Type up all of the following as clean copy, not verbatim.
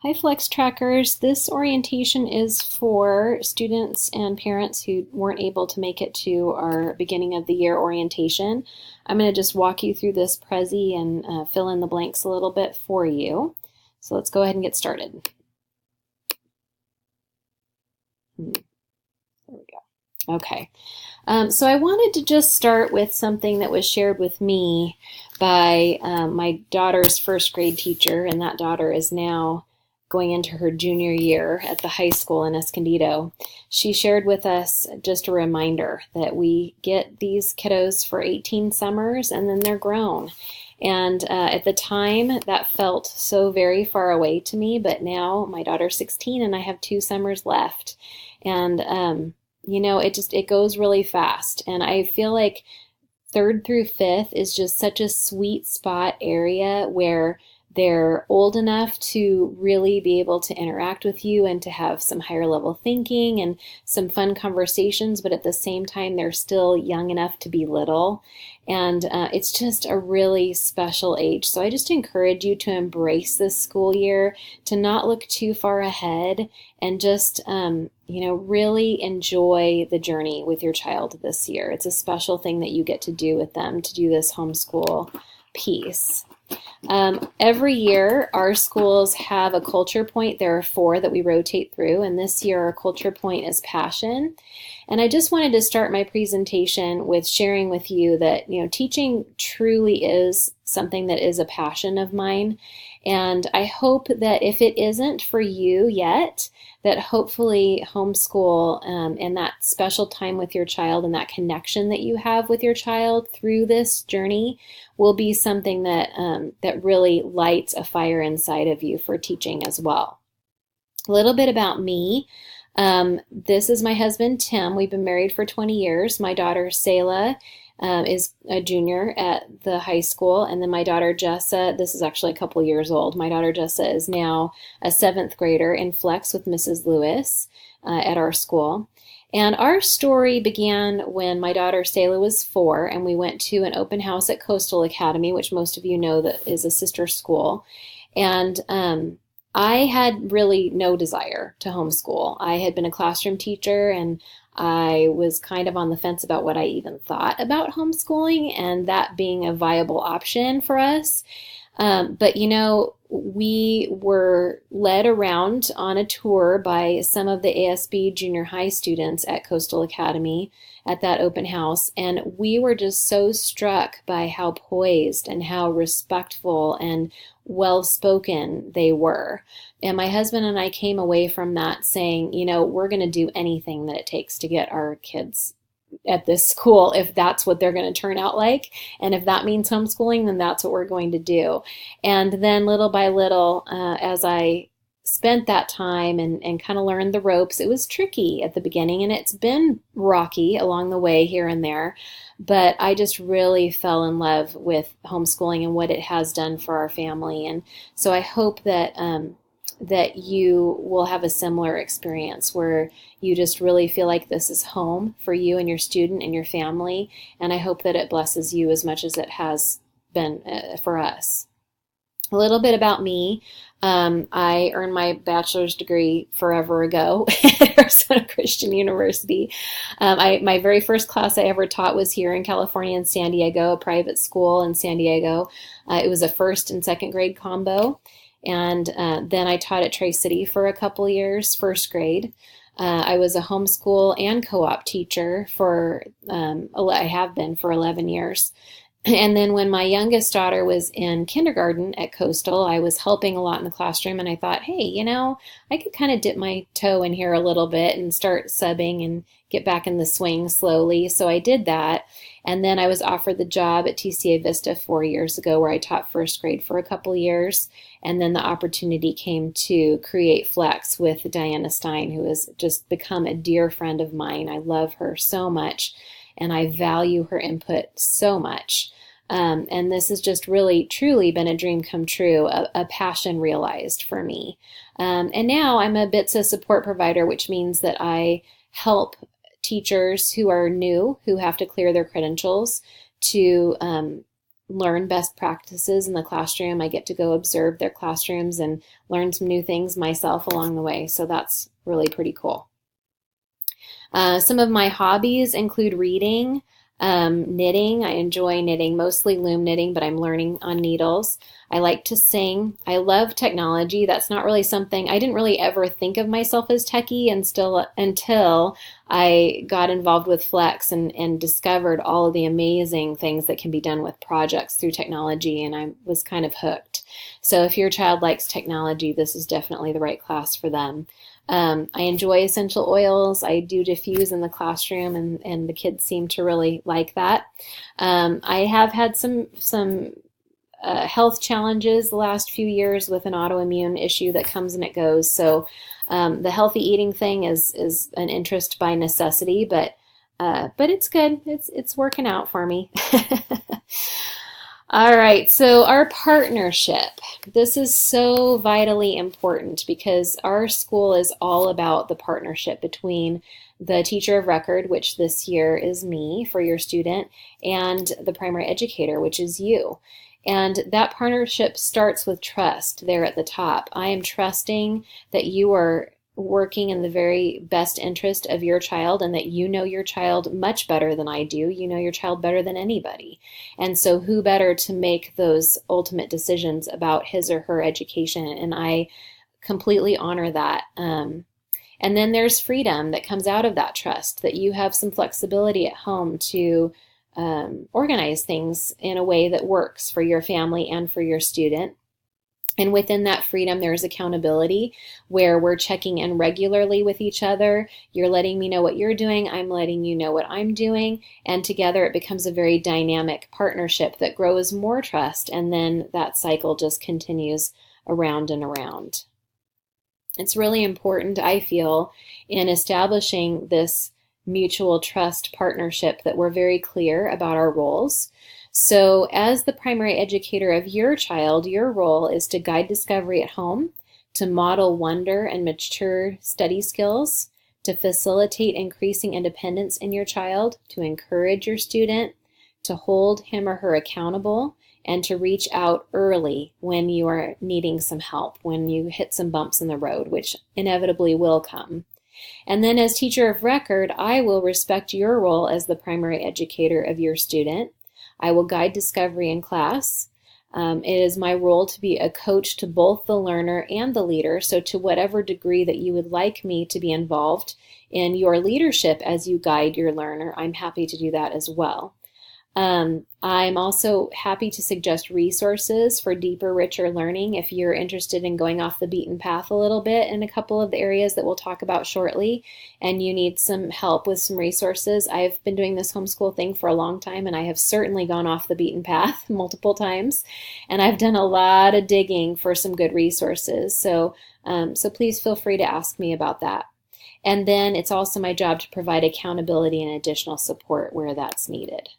Hi Flex Trackers. This orientation is for students and parents who weren't able to make it to our beginning of the year orientation. I'm going to just walk you through this Prezi and fill in the blanks a little bit for you. So let's go ahead and get started. There we go. Okay. So I wanted to just start with something that was shared with me by my daughter's first grade teacher, and that daughter is now going into her junior year at the high school in Escondido. She shared with us just a reminder that we get these kiddos for 18 summers and then they're grown. And at the time, that felt so very far away to me, but now my daughter's 16 and I have 2 summers left. And it goes really fast. And I feel like 3rd through 5th is just such a sweet spot area where they're old enough to really be able to interact with you and to have some higher level thinking and some fun conversations, but at the same time, they're still young enough to be little. And it's just a really special age. So I just encourage you to embrace this school year, to not look too far ahead, and just, really enjoy the journey with your child this year. It's a special thing that you get to do with them, to do this homeschool piece. Every year, our schools have a culture point. There are 4 that we rotate through, and this year our culture point is passion. And I just wanted to start my presentation with sharing with you that, teaching truly is something that is a passion of mine. And I hope that if it isn't for you yet, that hopefully homeschool and that special time with your child and that connection that you have with your child through this journey will be something that really lights a fire inside of you for teaching as well. A little bit about me. This is my husband, Tim. We've been married for 20 years. My daughter, Selah, is a junior at the high school. And then my daughter, Jessa, this is actually a couple years old. My daughter, Jessa, is now a 7th grader in Flex with Mrs. Lewis at our school. And our story began when my daughter, Selah, was 4, and we went to an open house at Coastal Academy, which most of you know that is a sister school. And I had really no desire to homeschool. I had been a classroom teacher and I was kind of on the fence about what I even thought about homeschooling and that being a viable option for us. But we were led around on a tour by some of the ASB junior high students at Coastal Academy at that open house, and we were just so struck by how poised and how respectful and well-spoken they were. And my husband and I came away from that saying, we're going to do anything that it takes to get our kids at this school if that's what they're going to turn out like. And if that means homeschooling, then that's what we're going to do. And then little by little, as I spent that time and kind of learned the ropes, it was tricky at the beginning and it's been rocky along the way here and there. But I just really fell in love with homeschooling and what it has done for our family. And so I hope that that you will have a similar experience where you just really feel like this is home for you and your student and your family. And I hope that it blesses you as much as it has been for us. A little bit about me. I earned my bachelor's degree forever ago at Arizona Christian University. My very first class I ever taught was here in California in San Diego, a private school in San Diego. It was a 1st and 2nd grade combo. And then I taught at Tri-City for a couple years, 1st grade. I was a homeschool and co-op teacher I have been for 11 years. And then when my youngest daughter was in kindergarten at Coastal, I was helping a lot in the classroom and I thought, hey, I could kind of dip my toe in here a little bit and start subbing and get back in the swing slowly. So I did that. And then I was offered the job at TCA Vista 4 years ago where I taught 1st grade for a couple years. And then the opportunity came to create Flex with Diana Stein, who has just become a dear friend of mine. I love her so much and I value her input so much. And this has just really, truly been a dream come true, a passion realized for me. And now I'm a BITSA support provider, which means that I help teachers who are new, who have to clear their credentials, to learn best practices in the classroom. I get to go observe their classrooms and learn some new things myself along the way. So that's really pretty cool. Some of my hobbies include reading, knitting. I enjoy knitting, mostly loom knitting, but I'm learning on needles. I like to sing. I love technology. That's not really something, I didn't really ever think of myself as techie until I got involved with Flex and discovered all of the amazing things that can be done with projects through technology, and I was kind of hooked. So if your child likes technology, this is definitely the right class for them. I enjoy essential oils. I do diffuse in the classroom, and the kids seem to really like that. I have had some health challenges the last few years with an autoimmune issue that comes and it goes. So the healthy eating thing is an interest by necessity, but it's good. It's working out for me. All right, so our partnership. This is so vitally important because our school is all about the partnership between the teacher of record, which this year is me for your student, and the primary educator, which is you. And that partnership starts with trust there at the top. I am trusting that you are working in the very best interest of your child and that you know your child much better than I do. You know your child better than anybody. And so who better to make those ultimate decisions about his or her education? And I completely honor that. And then there's freedom that comes out of that trust, that you have some flexibility at home to organize things in a way that works for your family and for your student. And within that freedom, there's accountability where we're checking in regularly with each other. You're letting me know what you're doing. I'm letting you know what I'm doing. And together it becomes a very dynamic partnership that grows more trust. And then that cycle just continues around and around. It's really important, I feel, in establishing this mutual trust partnership that we're very clear about our roles. So as the primary educator of your child, your role is to guide discovery at home, to model wonder and mature study skills, to facilitate increasing independence in your child, to encourage your student, to hold him or her accountable, and to reach out early when you are needing some help, when you hit some bumps in the road, which inevitably will come. And then as teacher of record, I will respect your role as the primary educator of your student. I will guide discovery in class. It is my role to be a coach to both the learner and the leader. So to whatever degree that you would like me to be involved in your leadership as you guide your learner, I'm happy to do that as well. I'm also happy to suggest resources for deeper, richer learning if you're interested in going off the beaten path a little bit in a couple of the areas that we'll talk about shortly, and you need some help with some resources. I've been doing this homeschool thing for a long time, and I have certainly gone off the beaten path multiple times, and I've done a lot of digging for some good resources. So please feel free to ask me about that. And then it's also my job to provide accountability and additional support where that's needed.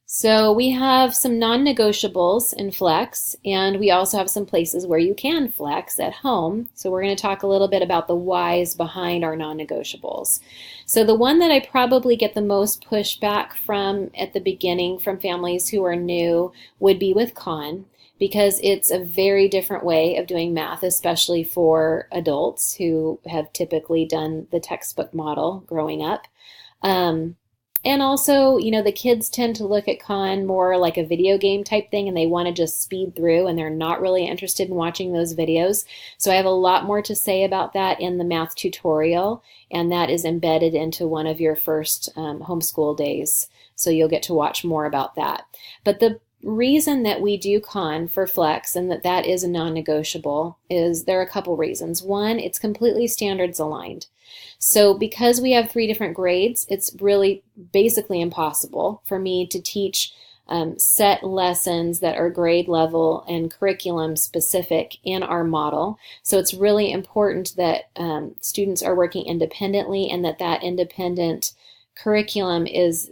So we have some non-negotiables in Flex, and we also have some places where you can flex at home. So we're going to talk a little bit about the whys behind our non-negotiables. So the one that I probably get the most pushback from at the beginning from families who are new would be with Khan, because it's a very different way of doing math, especially for adults who have typically done the textbook model growing up. And also, the kids tend to look at Khan more like a video game type thing, and they want to just speed through, and they're not really interested in watching those videos. So I have a lot more to say about that in the math tutorial, and that is embedded into one of your first homeschool days. So you'll get to watch more about that. But the reason that we do Khan for Flex and that is a non-negotiable is there are a couple reasons. One, it's completely standards aligned. So because we have 3 different grades, it's really basically impossible for me to teach set lessons that are grade level and curriculum specific in our model. So it's really important that students are working independently and that independent curriculum is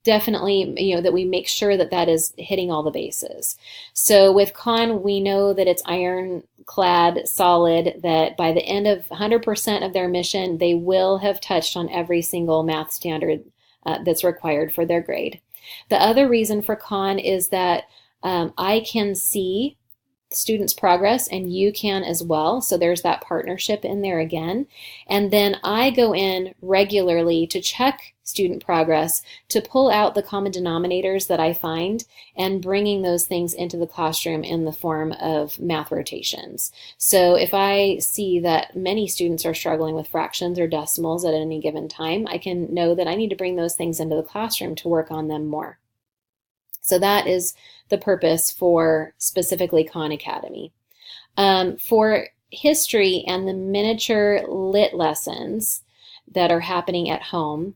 definitely, that we make sure that is hitting all the bases. So with Khan, we know that it's ironclad, solid, that by the end of 100% of their mission, they will have touched on every single math standard that's required for their grade. The other reason for Khan is that I can see students' progress and you can as well. So there's that partnership in there again. And then I go in regularly to check student progress to pull out the common denominators that I find and bringing those things into the classroom in the form of math rotations. So if I see that many students are struggling with fractions or decimals at any given time, I can know that I need to bring those things into the classroom to work on them more. So that is the purpose for specifically Khan Academy. For history and the miniature lit lessons that are happening at home,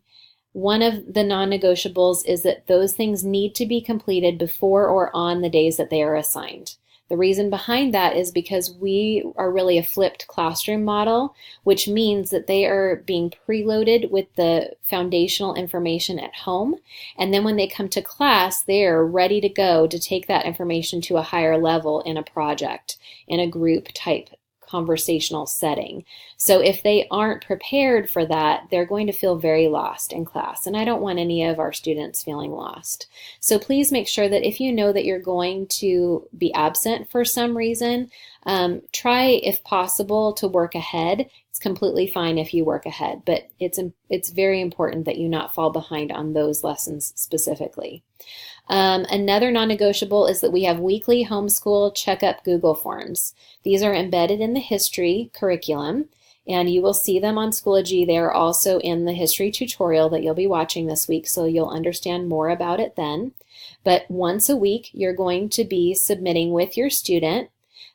one of the non-negotiables is that those things need to be completed before or on the days that they are assigned. The reason behind that is because we are really a flipped classroom model, which means that they are being preloaded with the foundational information at home. And then when they come to class, they are ready to go to take that information to a higher level in a project, in a group type conversational setting. So if they aren't prepared for that, they're going to feel very lost in class. And I don't want any of our students feeling lost. So please make sure that if you know that you're going to be absent for some reason, try, if possible, to work ahead. It's completely fine if you work ahead, but it's very important that you not fall behind on those lessons specifically. Another non-negotiable is that we have weekly homeschool checkup Google Forms. These are embedded in the history curriculum, and you will see them on Schoology. They are also in the history tutorial that you'll be watching this week, so you'll understand more about it then. But once a week, you're going to be submitting with your student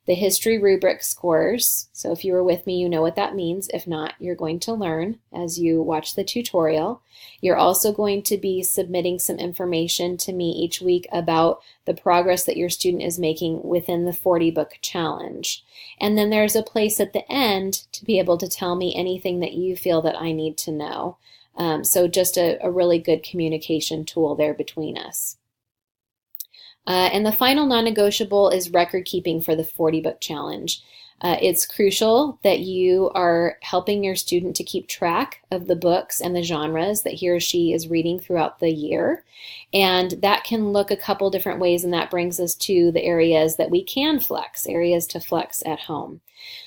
the history rubric scores. So if you were with me, you know what that means. If not, you're going to learn as you watch the tutorial. You're also going to be submitting some information to me each week about the progress that your student is making within the 40-book challenge. And then there's a place at the end to be able to tell me anything that you feel that I need to know. So just a really good communication tool there between us. And the final non-negotiable is record keeping for the 40-book challenge. It's crucial that you are helping your student to keep track of the books and the genres that he or she is reading throughout the year. And that can look a couple different ways, and that brings us to the areas that we can flex, areas to flex at home.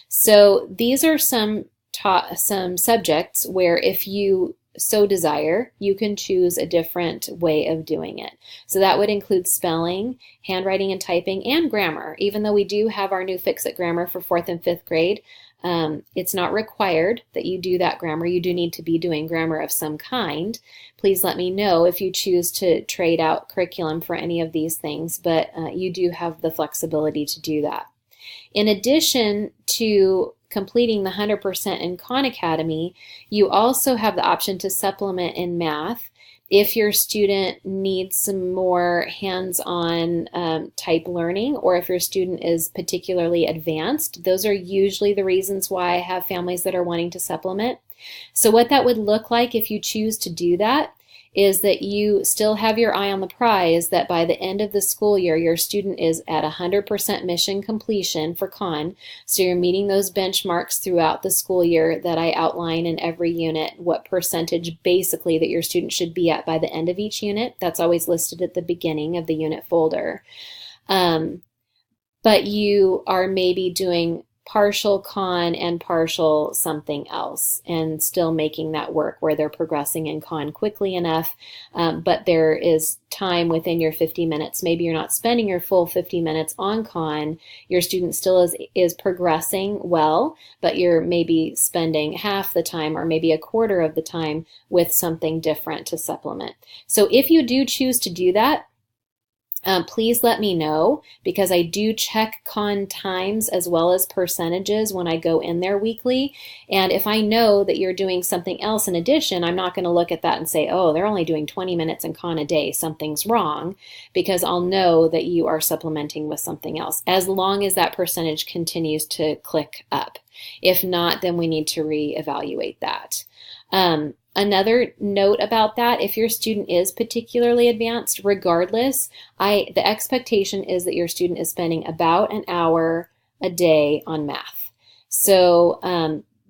So these are some subjects where if you so desire, you can choose a different way of doing it. So that would include spelling, handwriting and typing, and grammar. Even though we do have our new Fix It Grammar for 4th and 5th grade, it's not required that you do that grammar. You do need to be doing grammar of some kind. Please let me know if you choose to trade out curriculum for any of these things, but you do have the flexibility to do that. In addition to completing the 100% in Khan Academy, you also have the option to supplement in math if your student needs some more hands-on type learning, or if your student is particularly advanced. Those are usually the reasons why I have families that are wanting to supplement. So what that would look like if you choose to do that is that you still have your eye on the prize, that by the end of the school year, your student is at 100% mission completion for Khan. So you're meeting those benchmarks throughout the school year that I outline in every unit, what percentage basically that your student should be at by the end of each unit. That's always listed at the beginning of the unit folder. But you are maybe doing partial Khan and partial something else, and still making that work where they're progressing in Khan quickly enough, but there is time within your 50 minutes. Maybe you're not spending your full 50 minutes on Khan. Your student still is progressing well, but you're maybe spending half the time or maybe a quarter of the time with something different to supplement. So if you do choose to do that, please let me know, because I do check Khan times as well as percentages when I go in there weekly. And if I know that you're doing something else in addition, I'm not going to look at that and say, oh, they're only doing 20 minutes in Khan a day, something's wrong, because I'll know that you are supplementing with something else, as long as that percentage continues to click up. If not, then we need to reevaluate that. Another note about that, if your student is particularly advanced, regardless, the expectation is that your student is spending about an hour a day on math. So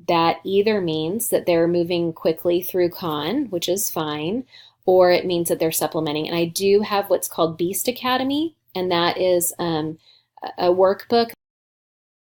that either means that they're moving quickly through Khan, which is fine, or it means that they're supplementing. And I do have what's called Beast Academy, and that is a workbook